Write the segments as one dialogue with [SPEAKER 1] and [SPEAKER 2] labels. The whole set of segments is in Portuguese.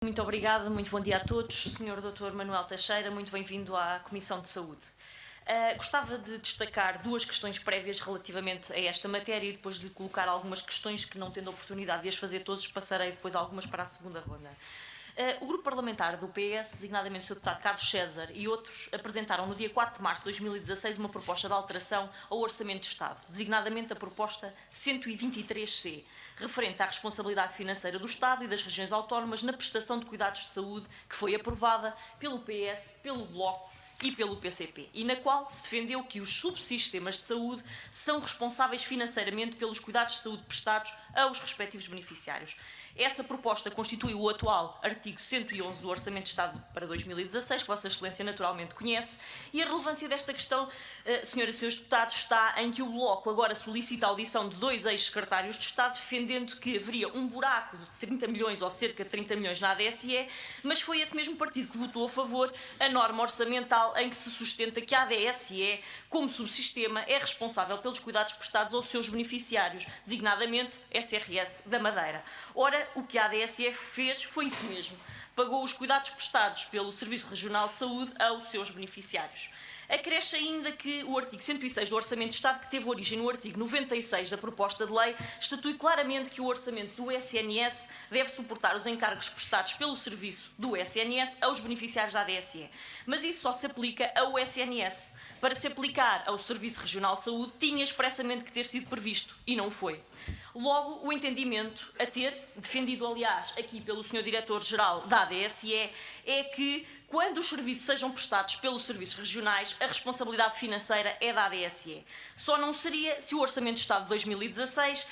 [SPEAKER 1] Muito obrigada, muito bom dia a todos. Sr. Dr. Manuel Teixeira, muito bem-vindo à Comissão de Saúde. Gostava de destacar duas questões prévias relativamente a esta matéria e depois de lhe colocar algumas questões que, não tendo a oportunidade de as fazer todas, passarei depois algumas para a segunda ronda. O grupo parlamentar do PS, designadamente o Sr. Deputado Carlos César e outros, apresentaram no dia 4 de março de 2016 uma proposta de alteração ao Orçamento de Estado, designadamente a proposta 123C, referente à responsabilidade financeira do Estado e das regiões autónomas na prestação de cuidados de saúde, que foi aprovada pelo PS, pelo Bloco e pelo PCP, e na qual se defendeu que os subsistemas de saúde são responsáveis financeiramente pelos cuidados de saúde prestados aos respectivos beneficiários. Essa proposta constitui o atual artigo 111 do Orçamento de Estado para 2016, que Vossa Excelência naturalmente conhece, e a relevância desta questão, senhoras e senhores deputados, está em que o Bloco agora solicita a audição de dois ex-secretários de Estado, defendendo que haveria um buraco de 30 milhões ou cerca de 30 milhões na ADSE, mas foi esse mesmo partido que votou a favor a norma orçamental em que se sustenta que a ADSE, como subsistema, é responsável pelos cuidados prestados aos seus beneficiários, designadamente SRS da Madeira. Ora, o que a ADSE fez foi isso mesmo. Pagou os cuidados prestados pelo Serviço Regional de Saúde aos seus beneficiários. Acresce ainda que o artigo 106 do Orçamento de Estado, que teve origem no artigo 96 da proposta de lei, estatui claramente que o orçamento do SNS deve suportar os encargos prestados pelo serviço do SNS aos beneficiários da ADSE. Mas isso só se aplica ao SNS. Para se aplicar ao Serviço Regional de Saúde, tinha expressamente que ter sido previsto, e não foi. Logo, o entendimento a ter, defendido aliás aqui pelo Sr. Diretor-Geral da ADSE, é que quando os serviços sejam prestados pelos serviços regionais, a responsabilidade financeira é da ADSE. Só não seria se o Orçamento de Estado de 2016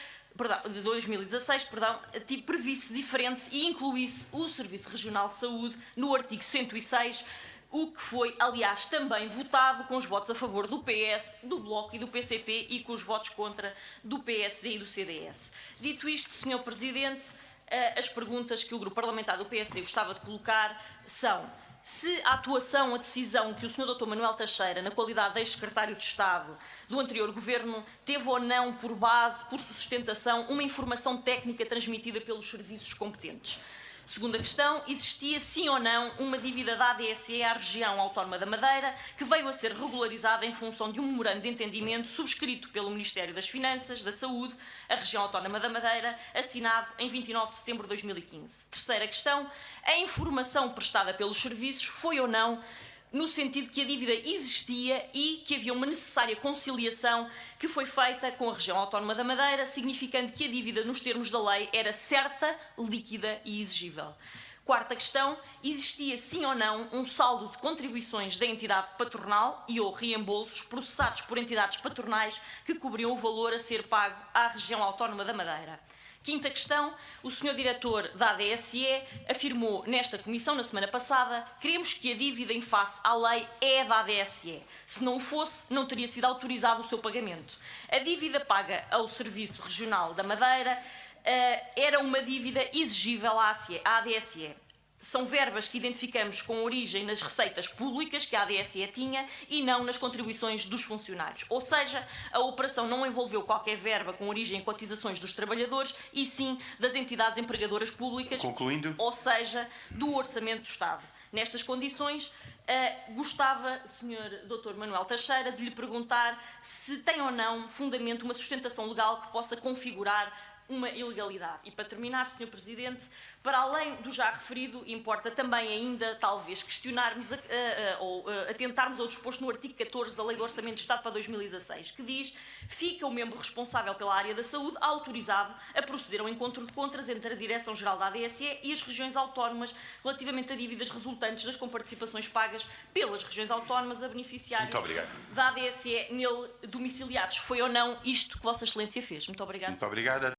[SPEAKER 1] previsse diferente e incluísse o Serviço Regional de Saúde no artigo 106, o que foi, aliás, também votado com os votos a favor do PS, do Bloco e do PCP e com os votos contra do PSD e do CDS. Dito isto, Sr. Presidente, as perguntas que o Grupo Parlamentar do PSD gostava de colocar são: se a atuação, a decisão que o Sr. Dr. Manuel Teixeira, na qualidade de ex-secretário de Estado do anterior Governo, teve ou não por base, por sustentação, uma informação técnica transmitida pelos serviços competentes. Segunda questão: existia sim ou não uma dívida da ADSE à região autónoma da Madeira, que veio a ser regularizada em função de um memorando de entendimento subscrito pelo Ministério das Finanças, da Saúde, a região autónoma da Madeira, assinado em 29 de setembro de 2015. Terceira questão: a informação prestada pelos serviços foi ou não no sentido que a dívida existia e que havia uma necessária conciliação que foi feita com a região autónoma da Madeira, significando que a dívida, nos termos da lei, era certa, líquida e exigível. Quarta questão: existia sim ou não um saldo de contribuições da entidade patronal e ou reembolsos processados por entidades patronais que cobriam o valor a ser pago à região autónoma da Madeira. Quinta questão: o Sr. Diretor da ADSE afirmou nesta comissão, na semana passada: queremos que a dívida em face à lei é da ADSE. Se não o fosse, não teria sido autorizado o seu pagamento. A dívida paga ao Serviço Regional da Madeira era uma dívida exigível à ADSE. São verbas que identificamos com origem nas receitas públicas que a ADSE tinha e não nas contribuições dos funcionários. Ou seja, a operação não envolveu qualquer verba com origem em cotizações dos trabalhadores e sim das entidades empregadoras públicas,
[SPEAKER 2] concluindo,
[SPEAKER 1] ou seja, do Orçamento do Estado. Nestas condições, gostava, Sr. Dr. Manuel Teixeira, de lhe perguntar se tem ou não fundamento, uma sustentação legal que possa configurar uma ilegalidade. E para terminar, Sr. Presidente, para além do já referido, importa também ainda, talvez, questionarmos ou atentarmos ao disposto no artigo 14 da Lei do Orçamento de Estado para 2016, que diz: fica o membro responsável pela área da saúde autorizado a proceder ao encontro de contras entre a Direção-Geral da ADSE e as regiões autónomas relativamente a dívidas resultantes das comparticipações pagas pelas regiões autónomas a beneficiários da ADSE nele domiciliados. Foi ou não isto que Vossa Excelência fez? Muito obrigada.
[SPEAKER 2] Muito obrigado.